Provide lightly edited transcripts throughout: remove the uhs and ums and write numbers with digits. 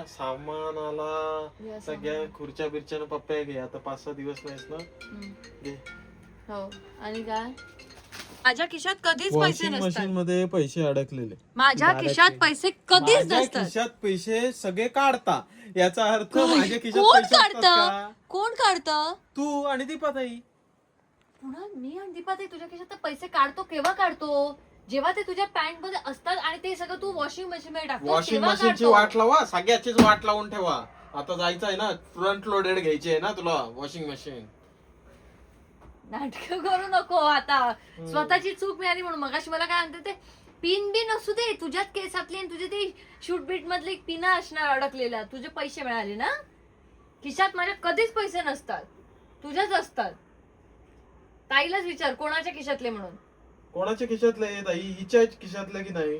सामानाला सगळ्या खुर्च्या बिरच्या पप्प्या घे. आता 5-6 दिवस नाहीस ना, घे. हो. आणि काय, माझ्या खिशात कधीच पैसे वॉशिंग नसतात. मशीन मध्ये पैसे अडकलेले. माझ्या खिशात पैसे कधीच माझ्या नसतात. खिशात पैसे सगळे काढता, याचा अर्थ माझ्या खिशात कोण पैसे असतात काढतं? का? कोण काढतं? तू आणि दीपाताई. पुन्हा मी आणि दीपाताई तुझ्या खिशात पैसे काढतो. केव्हा काढतो? जेव्हा ते तुझ्या पॅन्ट मध्ये असतात आणि ते सगळं तू वॉशिंग मशीन मध्ये टाकतो. वॉशिंग मशीनची वाट लावा, सगळ्याचीच वाट लावून ठेवा. आता जायचं आहे ना, फ्रंट लोडेड घ्यायची आहे ना तुला वॉशिंग मशीन. नाटक करू नको आता. स्वतःची चूक मिळाली म्हणून. मगाशी मला काय म्हणते ते, पिन बिन असू दे तुझ्यात केसातली आणि तुझे ते शूट बीट मधली पिना असणार अडकलेल्या. तुझे पैसे मिळाले ना. खिशात माझ्या कधीच पैसे नसतात, तुझ्याच असतात. ताईलाच विचार कोणाच्या खिशातले म्हणून. कोणाच्या खिशातले ताई? हिच्या खिशातले की नाही?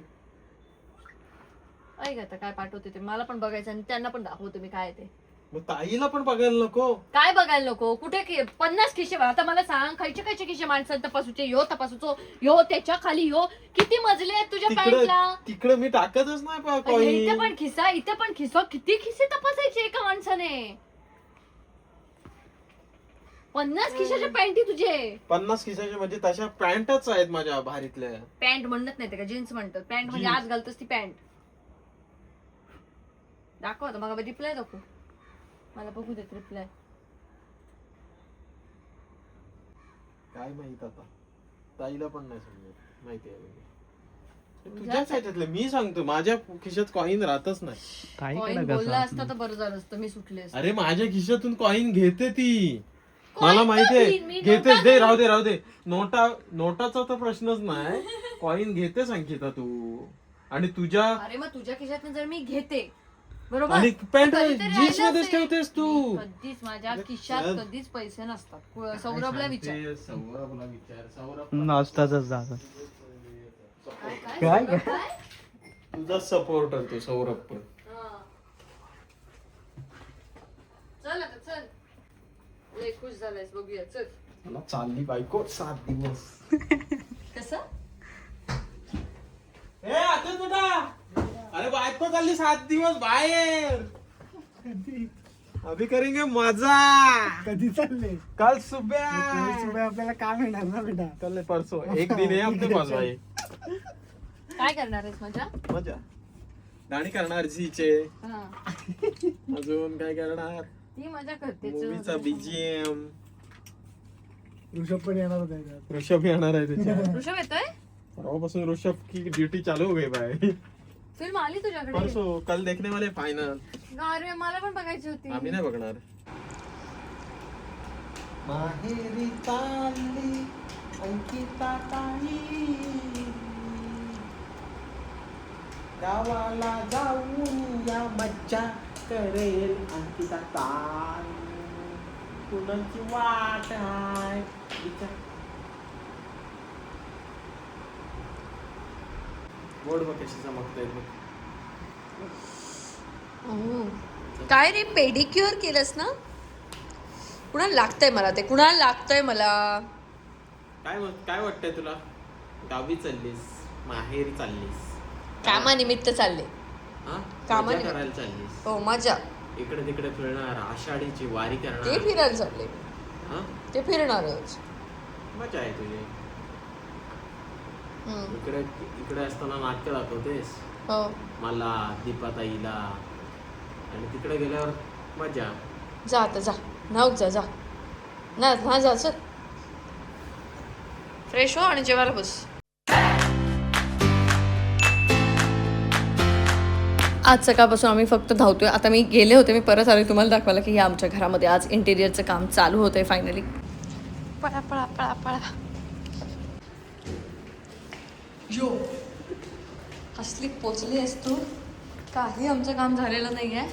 ऐक आता काय पाठवते ते मला पण बघायचं आणि त्यांना पण दाखवतो मी काय ते. मग ताईला पण बघायला नको? काय बघायला नको? कुठे 50 खिशे. आता मला सांग, खायचे खायचे खिशे माणसाला तपासूचे. यो तपासूचो, यो त्याच्या खाली, यो किती मजले आहेत तुझ्या पॅन्टला? तिकडे मी टाकतच नाही. इथे पण खिसा, इथे पण खिसा. किती खिसे तपासायचे एका माणसाने? 50 खिशाच्या पॅन्टी तुझे. 50 खिशाचे म्हणजे तशा पॅन्टच आहेत माझ्या भारीतल्या. पॅन्ट म्हणत नाही का, जीन्स म्हणतात. पॅन्ट म्हणजे आज घालतोस ती पॅन्ट. दाखव आता. मग रिप्लाय दाखव मला, बघू देत रिप्लाय. काय माहित आता, ताईला पण नाही समजत. माहिती आहे तुझ्याच ह्याच्यातले. मी सांगतो माझ्या खिशात कॉईन राहतच नाही. कॉईन बोलला असता तर बरं झालं असतं, मी सुटले असते. अरे माझ्या खिशातून कॉईन घेते ती, मला कॉईन माहितीये. तर मी घेते नोटा दे, राहू दे. नोटाचा तर प्रश्नच नाही. कॉईन घेते संगीता तू. आणि तुझ्या अरे मग तुझ्या खिशातनं जर मी घेते बरोबर, आणि पॅन्ट कधीतरी जीन्स राहिलं मध्येच असेल. ठेवतेस तू. कधीच माझ्या खिशात कधीच पैसे नसतात. सौरभला विचार. सौरभ नाश्ताच झालं. काय काय? तुझा सपोर्टर तो सौरभ पण. हा. चल आता चल, लय खुश झालायस बघूया. चल. मला चालली बायको 7 दिवस. कसं? ए आता बेटा, अरे बायको चालली 7 दिवस बाहेर. अभी करेंगे मजा. कधी चालले? कल सुबह आपल्याला काम येणार ना बेटा. कल परसों एक दिन है अपने पास भाई. काय करणार आहेस माझ्या? मजा. गाणी करणार झीचे. हा. अजून काय करणार? ती मजा करते. मूवीचा बीजीएम. ऋषभ पण येणार होता. ऋषभ येणार आहे त्याच्यात. ऋषभ येतोय? परवापासून ऋषभ की ड्यूटी चालू हो गई भाई. फिल्म आली तुझ्याकडे? परसों कल देखने वाले फाइनल. अरे मला पण बघायची होती. आम्ही नाही बघणार. माहेरी चालली अंकिता ताई, गावाला जाऊन या मज्जा करेल अंकिता ताई. कुणाची वाट आहे बोर्ड बघ कशी चमकते. काय रे, पेडिक्युअर केलंस ना? कुणाला लागतंय मला ते? कुणाला लागतंय मला? काय वाटतंय तुला? गावी चाललीस, माहेरी चाललीस, कामानिमित्त चालले. कामानिमित्त करायला चाललीस. हो मजा. इकडे तिकडे फिरणार, आषाढीची वारी ते करणार. फिरायला चालले. ते फिरणारच. मजा आहे तुझी. इकडे इकडे असताना नाट्य दाखवतेस हो. मला, दीपाताईला, आणि तिकडे गेल्यावर मजा. जा आता जा, नाव जा जा ना जा. चल फ्रेश हो आणि जेवायला बस. आज सकाळपासून आम्ही फक्त धावतोय. आता मी गेले होते, मी परत आले तुम्हाला दाखवायला की आमच्या घरामध्ये आज इंटेरियरचं काम चालू होतंय फायनली. पळा पळा पळा पळा. यो असली पोचली आहेस तू. काही आमचं काम झालेलं नाही आहे.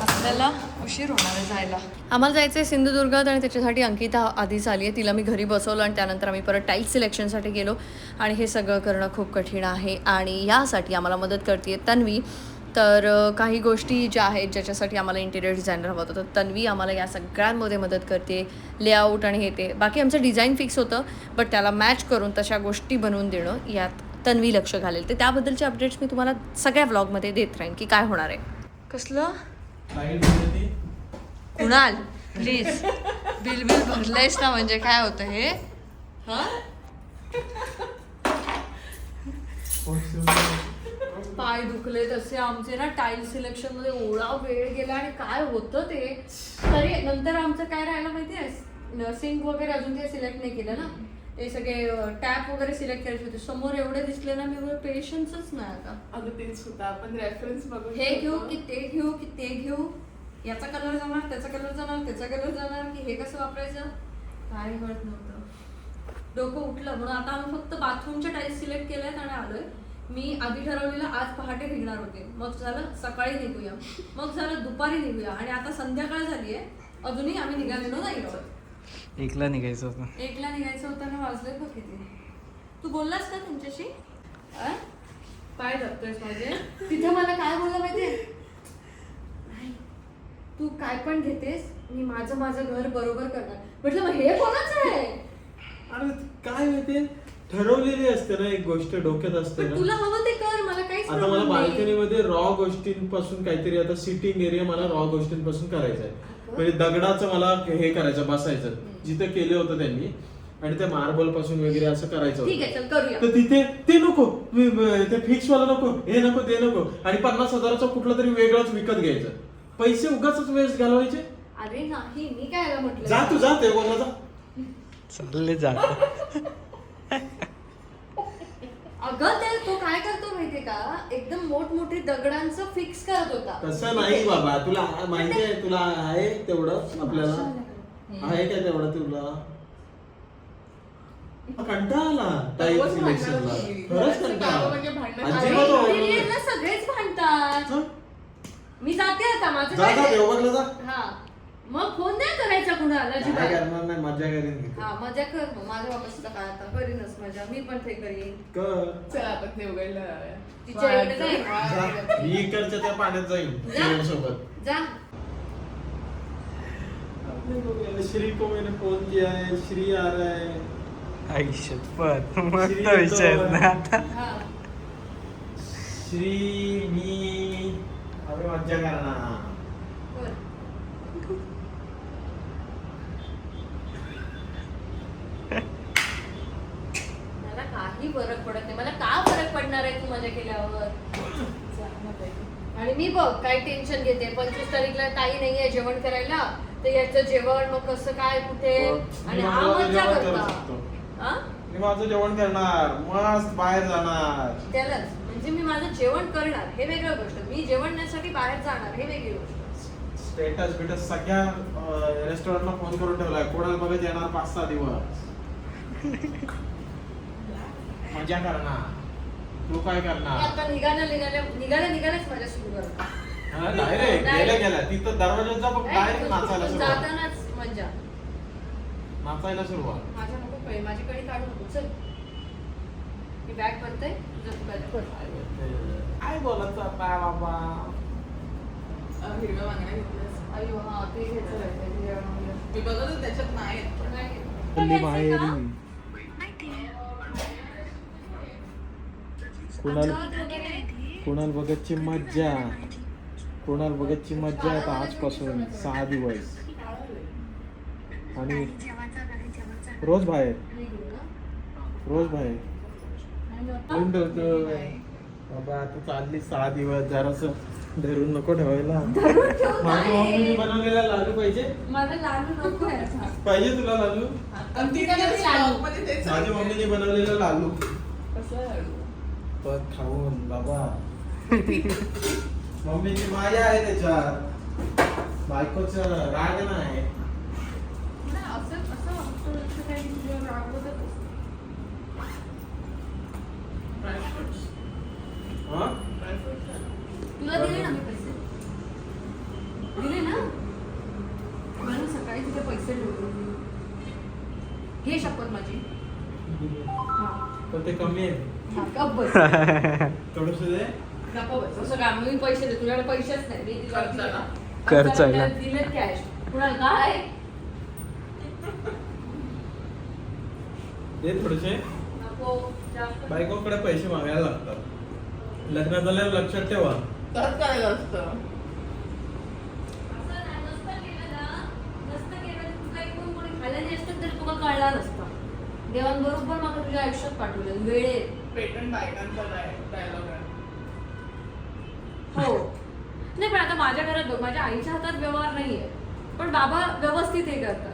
आपल्याला उशीर होणार आहे जायला. आम्हाला जायचं आहे सिंधुदुर्गात आणि त्याच्यासाठी अंकिता आधीच आली आहे. तिला मी घरी बसवलं आणि त्यानंतर आम्ही परत टाईल्स सिलेक्शनसाठी गेलो. आणि हे सगळं करणं खूप कठीण आहे आणि यासाठी आम्हाला मदत करते तन्वी. तर काही गोष्टी ज्या आहेत ज्याच्यासाठी आम्हाला इंटेरियर डिझायनर हवं होतं, तर तन्वी आम्हाला या सगळ्यांमध्ये मदत करते. लेआउट आणि हे ते बाकी आमचं डिझाईन फिक्स होतं, बट त्याला मॅच करून तशा गोष्टी बनवून देणं यात तन्वी लक्ष घालेल. तर त्याबद्दलचे अपडेट्स मी तुम्हाला सगळ्या व्लॉगमध्ये देत राहीन की काय होणार आहे. कसलं लाईट ती कुणाल प्लीज बिल भरलंयस ना म्हणजे काय होतं हे हा पाय दुखले तसे आमचे ना टाईल सिलेक्शन मध्ये एवढा वेळ गेला आणि काय होतं ते तरी नंतर आमचं काय राहिलं माहितीये सिंक वगैरे अजून ते सिलेक्ट नाही केलं ना ते सगळे टॅप वगैरे सिलेक्ट करायचे होते समोर एवढे दिसले ना मी पेशन्सच नाही आता अगं तेच होतं आपण रेफरन्स बघून हे घेऊ की ते घेऊ की ते घेऊ याचा कलर जाणार त्याचा कलर जाणार त्याचा कलर जाणार की हे कसं वापरायचं काय कळत नव्हतं डोकं उठलं म्हणून आता आम्ही फक्त बाथरूमच्या टाईल्स सिलेक्ट केल्यात आणि आलोय मी आधी ठरवलेलं आज पहाटे निघणार होते मग झालं सकाळी निघूया मग झालं दुपारी निघूया आणि आता संध्याकाळ झाली आहे अजूनही आम्ही निघालेलो नाही आहोत एकला निघायचं होतं एकला निघायचं होतं ना वाजले बघ किती तू बोललास का त्यांच्याशी पाय धरतोयस माझे तिथे मला काय बोललं माहितीये तू काय पण घेतेस मी माझं घर बरोबर करणार म्हटलं मग हे कोणाचं आहे अरे काय माहितीये ठरवलेली असते ना एक गोष्ट डोक्यात असते पण ना तुला हवं ते कर मला काहीच आता मला problem नाही. बाल्कनीमध्ये रॉ गोष्टींपासून काहीतरी आता सिटिंग एरिया मला रॉ गोष्टींपासून करायचं आहे म्हणजे दगडाचं मला हे करायचं बसायचं जिथे केलं होतं त्यांनी आणि त्या मार्बल पासून वगैरे असं करायचं ठीक आहे चल करूया तर तिथे ते नको ते फिक्स वाला नको हे नको ते नको आणि 50,000चा कुठला तरी वेगळाच विकत घ्यायचं पैसे उगाच वेस्ट घालवायचे अरे नाही मी काय म्हटलं जा तू जा ते बोलला जा चालले जात अगं ते तो काय करतो माहितीये का एकदम मोठमोठे दगडांचं फिक्स करत होता तसं नाही बाबा तुला माहिती आहे तुला आहे तेवढं आपल्याला आहे का तेवढं तुला कंटाळा आला टाईप सिलेक्शनला खरंच कंटाळा अजिबात Interior ला सगळेच भांडतात मी जाते आता माझं जा जा काय देवबागला जा हा मग फोन नाही करायचा कुणाला काय अजिबात करणार नाही मजा करीन मी. हा मजा कर मग माझ्या बाबाचा काय आता करीनच मजा मी पण ते करीन कर चल आपण ते उघडलं तिच्या इकडे जाईल. जा. मी इकडच्या त्या पाण्यात जाईन जा. सोबत जा श्री को मैंने फोन किया है श्री आ रहा है आयुष्यपत मस्त विषय आहेत ना आता हा श्री मी अबे मज्जा करणार बर. मला काही फरक पडत नाही मला का फरक पडणार आहे तू मजा केल्यावर आणि मी बघ काय टेन्शन घेते 25 तारीखला ताई नाहीये जेवण करायला तर याचं जेवण मग कसं काय कुठे आणि हा मज्जा करता हा? मी माझं जेवण करणार मस्त बाहेर जाणार त्यालाच म्हणजे मी माझं जेवण करणार हे वेगळं गोष्ट मी जेवणासाठी बाहेर जाणार हे वेगळी गोष्ट स्टेटस बिटस सगळ्या रेस्टॉरंटला फोन करून ठेवलाय कोणाला बघत येणार 5-6 दिवस मजा करणार तू काय मी करणार आता निघाल्याच माझ्या सुरू करणार डायरेक्ट गेल्या तिथं दरवाजात जा बघ डायरेक्ट नाचायला सुरुवात जातानाच मजा नाचायला सुरुवात माझ्या नको कळे माझ्याकडे काढू नको चल मी बॅग भरते तुझं तू बॅग भर. काय बोलत आता बाबा हिरव्या वांगण्या घेतल्यास अय्यो हा ते घ्यायचं राहिलं. मी बघत होते, त्याच्यात नाही आहेत, पण नाही घेतलं. हल्ली घ्यायचं बाहेर का? कुणाल भगतची मज्जा कुणाल भगतची मज्जा आता आजपासून 6 दिवस आणि रोज बाहेर नाही घेऊ ना? रोज बाहेर नाही घेऊ. कोण ठेवतो बाबा आता चालली 6 दिवस जरासं धरून नको ठेवायला धरून ठेवू माझ्या नाही. मम्मीने बनवलेला लालू पाहिजे मला लालू नको आहे आता. पाहिजे तुला लालू आणि ती त्याला vlog मध्ये तेच माझ्या मम्मीने बनवलेला लालू कसं आहे? पण खाऊन बाबा मम्मीची माया आहे त्याच्यात बायकोचं राग नाही नाही, असं वाटतं जसं काही तुझ्यावर रागवतच असतं. Dryfruits. हा? Dryfruits आहे. तुला दिले ना मी पैसे दिले ना म्हणून सकाळी तिथे पैसे ठेवले घे शपथ माझी हा पण ते कमी आहे हा, गप्प बस थोडस दे गप्प बस असं काय मी पैसे दे तुझ्याकडे पैसेच नाही मी तुला दिले. खर्चाला. खर्चाला. दिले कॅश कुणाला काय दे थोडेसे नको जास्त बायकोकडे पैसे मागायला लागतात लग्न झाल्यावर लक्षात ठेवा त्यात काय असतं देवांबरोबर मला तुझ्या आयुष्यात पाठवलं वेळेत. पेटंट बायकांचा डायलॉग आहे. हो नाही पण आता माझ्या घरात बघ, माझ्या आईच्या हातात व्यवहार नाहीये, पण बाबा व्यवस्थित हे करतात.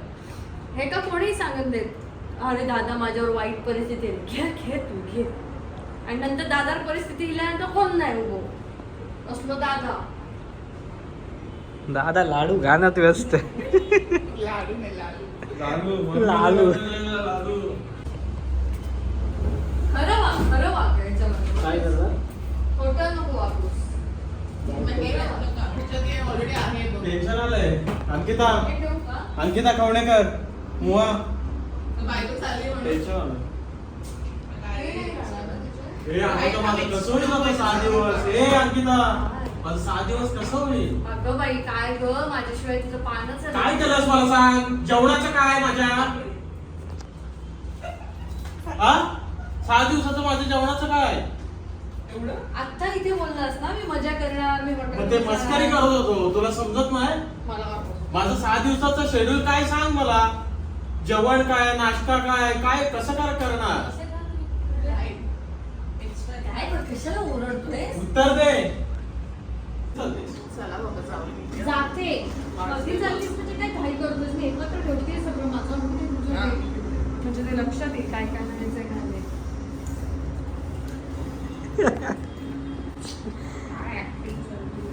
हे का कोणीही सांगत देत अरे दादा माझ्यावर वाईट परिस्थिती आहे, घे तू घे. आणि नंतर दादार परिस्थिती इल्यानंतर कोण नाही उभो असलो दादा. दादा लाडू गाण्यात व्यस्त आहे. लाडू नाही लाडू. लालू. खरं वाग याच्यामध्ये. काय झालं? खोटं नको वागूस. ऑलरेडी आहे बघ. टेन्शन आलंय. अंकिता हे ठेवू का? अंकिता खवणेकर मुवा बायको चालली म्हणून. टेन्शन आलं. काय हे नाही खाणार ना त्याच्यात? हे अंकिता माझं कसं होईल आता 6 दिवस? हे अंकिता माझं 6 दिवस कसं होईल? अगं बाई काय ग, माझ्याशिवाय तुझं पानच आहे. काय केलंस मला सांग? जेवणाचं काय माझ्या? हा 6 दिवसाचं माझ्या जेवणाचं काय? एवढं आता इथे बोललास ना मी मजा करणार, मी मग ते मस्करी करत होतो, तुला समजत नाही? मला वाटतं. माझं 6 दिवसाचं शेड्यूल काय सांग मला? जेवण काय, नाश्ता काय, काय कसं करणार? नाही. Extra काय बघ, कशाला ओरडतोय? उत्तर दे. चालते. चला बाबा जाऊ. जाते कधी जातेस म्हणजे काय घाई करतोस, मी एकत्र ठेवते सगळं माझं हा. म्हणजे ते लक्षात येईल काय काय म्हणायचंय काय नाही. काय acting चालली.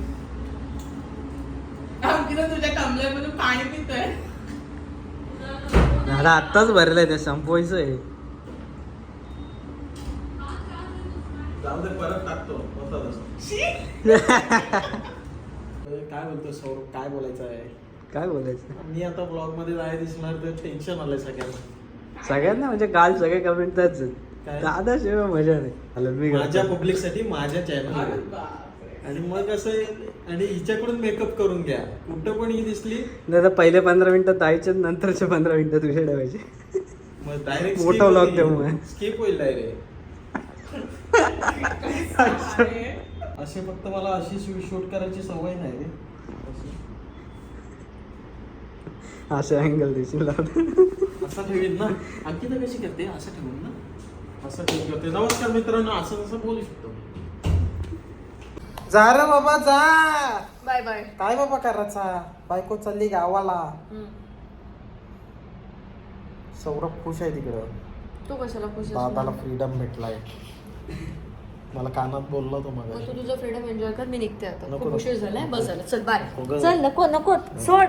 अंकिता तुझ्या कमल्यामध्ये पाणी पितोय. दादा आत्ताच भरलंय ते संपवायचं आहे. जाऊ दे परत टाकतो होता तसं. काय बोलतो सौरभ, काय बोलायचं आहे? काय बोलायचं मी आता ब्लॉग मध्ये नाही दिसणार तर टेन्शन आलंय सगळ्यांना. सगळ्यांना म्हणजे काल सगळे कमेंट त्याच काय? दादा शिवाय मजा नाही. आलं मी माझ्या करतो. पब्लिक साठी माझ्या चॅनल अरे बापरे. आणि मग असं आणि हिच्याकडून मेकअप करून घ्या. कुठं पण ही दिसली दादा पहिले 15 मिनिटं जायचे, नंतरचे 15 मिनिटं तुझे ठेवायचे. मग डायरेक्ट मोठा vlog देऊ मग. स्किप होईल डायरेक्ट. अरे. असे फक्त मला अशी शूट करायची सवय नाही रे. असे अँगल देशील असं ठेवीन ना. अंकिता कशी करते असं ठेवून ना, असं ठेवून करते. नमस्कार मित्रांनो, असं तसं बोलू शकतो. जा रे बाबा जा. Bye bye. काय बाबा करायचा, बायको चालली गावाला. सौरभ खुश आहे तिकडं. तू कशाला खुश आहेस? दादाला फ्रीडम भेटलाय. मला कानात बोलला तो मग मग. तू तुझं फ्रीडम एन्जॉय कर, मी निघते आता. नको, खूप उशीर नको. झालाय, बस झालं, चल बाय. हो गं. चल नको नको सोड.